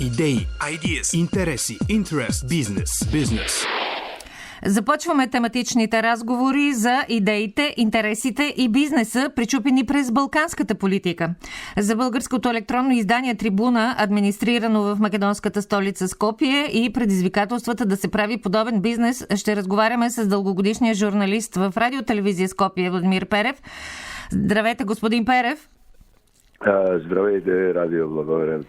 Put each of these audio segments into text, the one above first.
Идеи, ideas, интереси, интерес, бизнес. Започваме тематичните разговори за идеите, интересите и бизнеса, причупени през балканската политика. За българското електронно издание Трибуна, администрирано в македонската столица Скопие, и предизвикателствата да се прави подобен бизнес, ще разговаряме с дългогодишния журналист в радиотелевизия Скопие Владимир Перев. Здравейте, господин Перев. Здравейте, Радио Благоевград.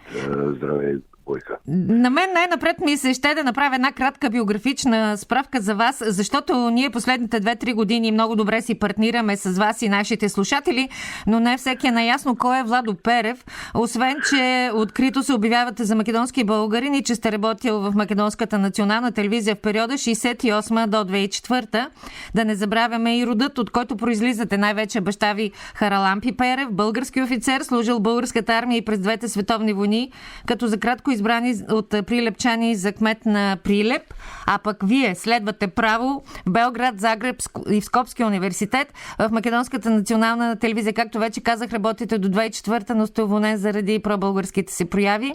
Здравейте, Бойка. На мен най-напред ми се ще да направя една кратка биографична справка за вас, защото ние последните 2-3 години много добре си партнираме с вас и нашите слушатели, но не всеки е наясно кой е Владо Перев, освен че открито се обявявате за македонски българин и че сте работил в Македонската национална телевизия в периода 68 до 2004. Да не забравяме и родът, от който произлизате, най-вече баща ви Харалампи Перев, български офицер, служил в българската армия и през двете световни войни, като за кратко избрани от прилепчани за кмет на Прилеп, а пък вие следвате право в Белград, Загреб и в Скопския университет. В Македонската национална телевизия, както вече казах, работите до 2004, но сте уволнен заради пробългарските си прояви.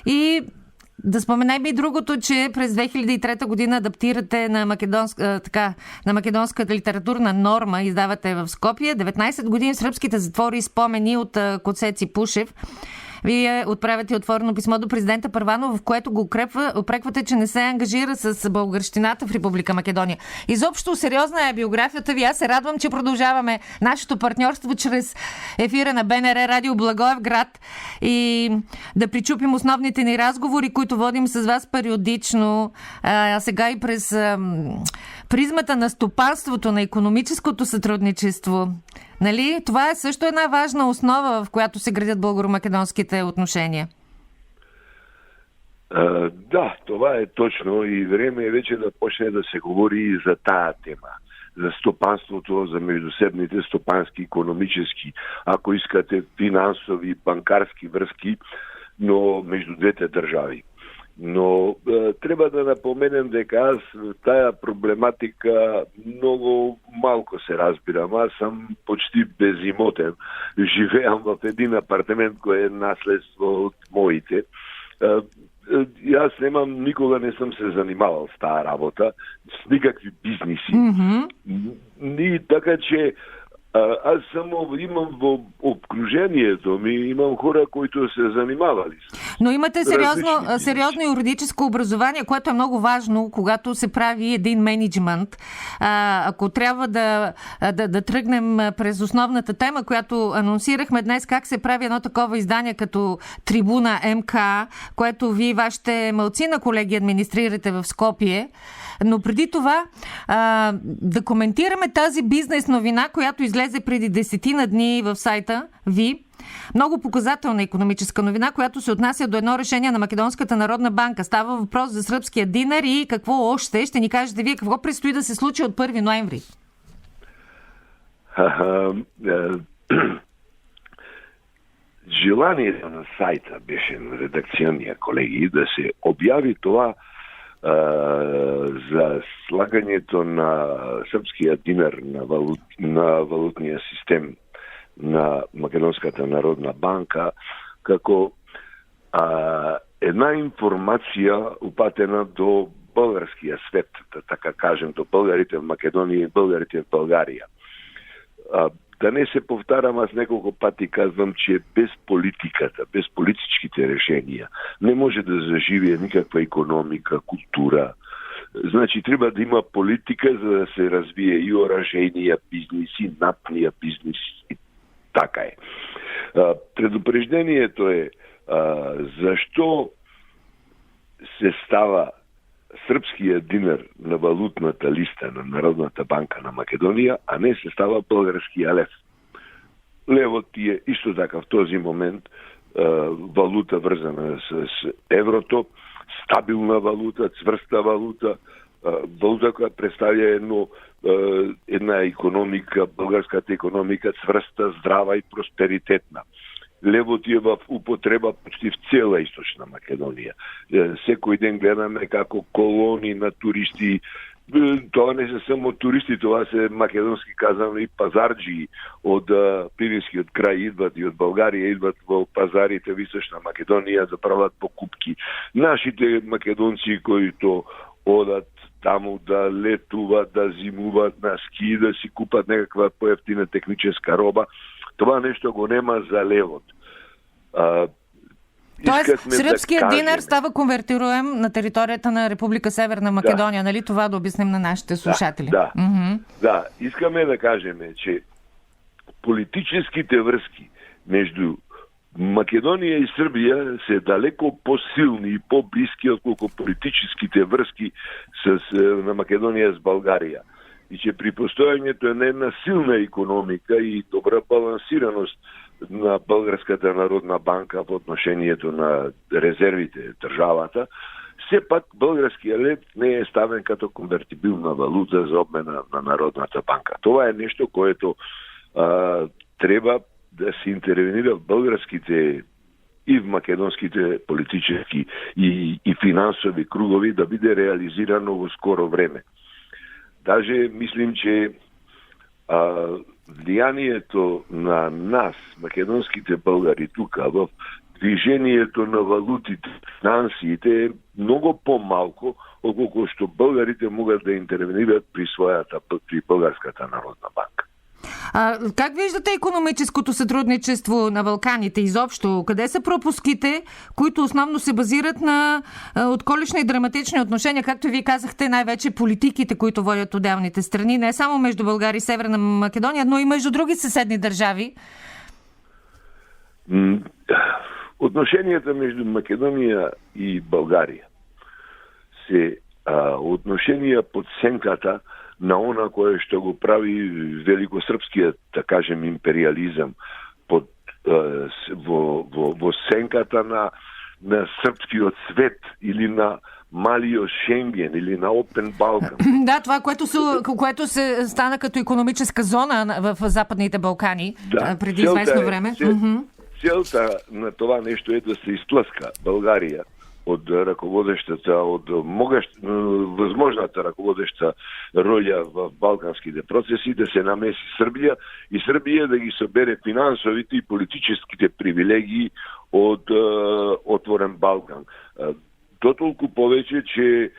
И да споменаем и другото, че през 2003 година адаптирате на македонската литературна норма, издавате в Скопие 19 години в сръбските затвори, спомени от Коцеци Пушев. Вие отправяте отворено писмо до президента Първанов, в което го упреквате, че не се ангажира с българщината в Република Македония. Изобщо сериозна е биографията ви. Аз се радвам, че продължаваме нашето партньорство чрез ефира на БНР Радио Благоевград и да причупим основните ни разговори, които водим с вас периодично, а сега и през призмата на стопанството, на икономическото сътрудничество. Нали? Това е също една важна основа, в която се градят българо-македонските отношения. Да, това е точно и време е вече да почне да се говори и за тая тема. За стопанството, за междусебните стопански, икономически, ако искате финансови, банкарски връзки, но между двете държави. Но трябва да напоменем дека аз тая проблематика много малко се разбирам. Аз съм почти безимотен. Живеям в един апартамент, кой е наследство от моите. И аз никога не съм се занимавал с тая работа, с никакви бизнеси. Mm-hmm. И така че аз имам в обкружението ми, имам хора, които се занимавали. Но имате сериозно юридическо образование, което е много важно, когато се прави един мениджмънт. Ако трябва да тръгнем през основната тема, която анонсирахме днес, как се прави едно такова издание като Трибуна МК, което вие, вашите малцина колеги, администрирате в Скопие. Но преди това да коментираме тази бизнес новина, която излезе преди 10 дни в сайта ви. Много показателна икономическа новина, която се отнася до едно решение на Македонската народна банка. Става въпрос за сръбския динар и какво още. Ще ни кажете вие какво предстои да се случи от 1 ноември. Желанието на сайта беше на редакционния колеги да се обяви това за слагането на сръбския динар на валутния систем на Македонската народна банка како една информация упатена до българския свет, да така кажем, до българите в Македония и българите в България. Да не се повтарям, аз неколко пъти казвам, че без политиката, без политическите решения не може да заживее никаква икономика, култура. Значи трябва да има политика, за да се развие и оръжейния бизнес, и нафтния бизнес. И така е. Предупреждението е защо се става сръбския динар на валутната листа на Народната банка на Македония, а не се става българския лев. Левът е исто така в този момент валута вързана с еврото, стабилна валута, цвърста валута, валута, която представя една икономика, българската икономика, цвърста, здрава и просперитетна. Левот е в употреба почти в цела източна Македония. Секој ден гледаме како колони на туристи Тоа не се само туристи, това се македонски казано и пазарджи од Пиринскиот крај идват и од Българија идват во пазарите в Источна Македонија да прават покупки. Нашите македонци кои одат таму да летуват, да зимуват на ски, да си купат некаква поевтина техническа роба, това нещо го нема за левот. Тоест, сръбският динар става конвертируем на територията на Република Северна Македония, нали? Това да обясним на нашите слушатели. Да, искаме да кажем, че политическите връзки между Македония и Сърбия са далеко по-силни и по-близки, отколко политическите връзки на Македония с България. И че при постоянето на една силна икономика и добра балансираност на Българската народна банка по отношението на резервите държавата, все пак българския лев не е ставен като конвертибилна валута за обмена на Народната банка. Това е нещо, което трябва да се интервенира в българските и в македонските политически и финансови кругови да биде реализирано в скоро време. Даже мислим, че влиянието на нас, македонските българи тук, в движението на валутите, финансите е много по-малко, отколкото що българите могат да интервенират при Българската народна банка. Как виждате икономическото сътрудничество на Балканите изобщо? Къде са пропуските, които основно се базират на отколешни и драматични отношения, както вие казахте, най-вече политиките, които водят отделните страни, не само между България и Северна Македония, но и между други съседни държави? Отношенията между Македония и България се отношения под сенката на она кое што го прави великосрпскиот, да кажем, империализам во сенката на српскиот свет или на малиот Шенген или на Опен Балкан. Да, това, което се стана като икономическа зона в Западните Балкани преди известно време. Целта на това нещо е да се изтлъска България od ръководещата, od възможната ръководеща роля в балканските процеси, да се намеси Сърбия и Сърбия да ги събере финансовите и политическите привилегии от отворен Балкан. Дотолку повече, че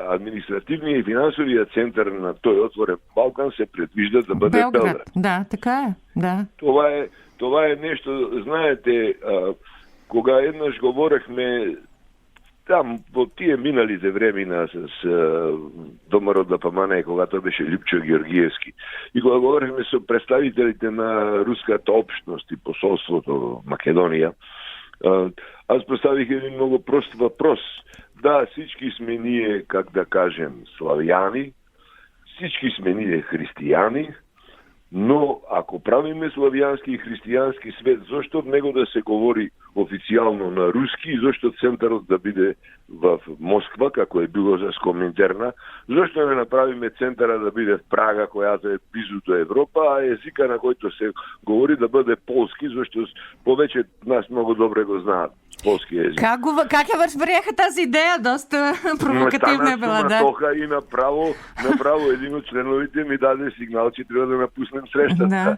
административният и финансовия център на този отворен Балкан се предвижда да бъде Белград. Да, така е. Да. Това е нещо, знаете, кога еднъж говорехме там по тия миналите времена с Домарот да Памане, когато беше Любчо Георгиевски, и кога говорихме с представителите на руската общност и посолството в Македония, аз поставих един много прост въпрос. Да, всички сме ние, как да кажем, славяни, всички сме ние християни, но ако правиме славянски и християнски свет, защо в него да се говори официално на руски и защо центърът да биде в Москва, како е било за Коминтерна, защо не направиме центъра да биде в Прага, която е близо до Европа, а езика, на който се говори, да бъде полски, защото повече нас много добре го знаят полски език. Как я възприеха тази идея? Доста провокативна е била, да. И направо един от членовите ми даде сигнал, че трябва да напуснем срещата. Да.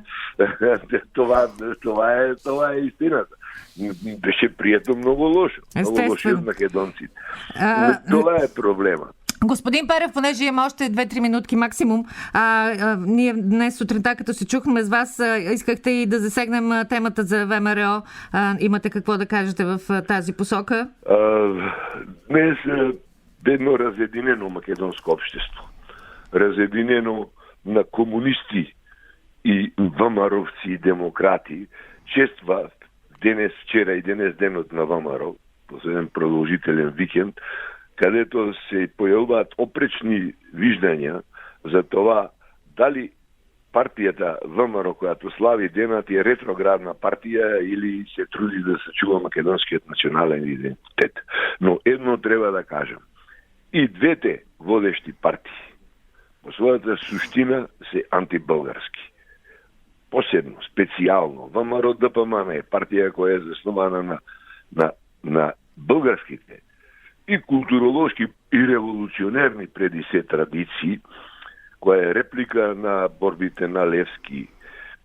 Това е истината. Беше прието много лошо. Много лошо от македонците. Това е проблема. Господин Перев, понеже имам още 2-3 минутки максимум, ние днес сутринта, като се чухме с вас, искахте и да засегнем темата за ВМРО. Имате какво да кажете в тази посока? Днес е едно разединено македонско общество. Разединено на комунисти и ВМРО-вци и демократи. Чества вчера и денес денот на ВМРО, последен продължителен викенд, където се появяват опречни виждания за това дали партията ВМРО, която слави денът, е ретроградна партия или се труди да съчува македонският национален идентитет. Но едно трябва да кажем. И двете водещи партии по своята същина са антибългарски. Посебно, специално, ВМРО ДПМН е партия, която е заснована на българските и културолошки и револуционерни преди се традиции, која е реплика на борбите на Левски,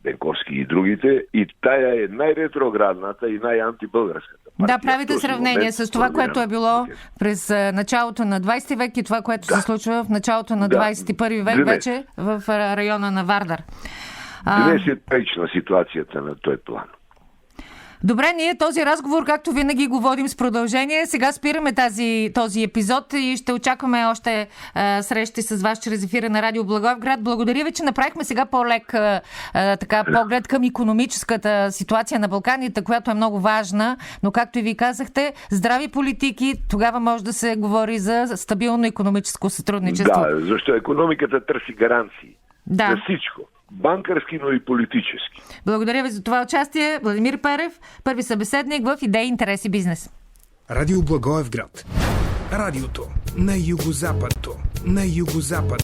Бенковски и другите, и тая е најретроградната и најантибългарската партија. Да, правите сравнение с това, което е било през началото на 20 век и това, което се случва в началото на 21 век вече в района на Вардар. Днес е тъчна ситуацията на този план. Добре, ние този разговор, както винаги, го водим с продължение. Сега спираме този епизод и ще очакваме още срещи с вас чрез ефира на Радио Благоевград. Благодаря ви, че направихме сега по-лек поглед към икономическата ситуация на Балканите, която е много важна, но както и ви казахте, здрави политики, тогава може да се говори за стабилно икономическо сътрудничество. Да, защото икономиката търси гаранции за всичко. Банкарски, но и политически. Благодаря ви за това участие. Владимир Перев, първи събеседник в Идеи, интереси, бизнес. Радио Благоевград. Радиото на югозападто.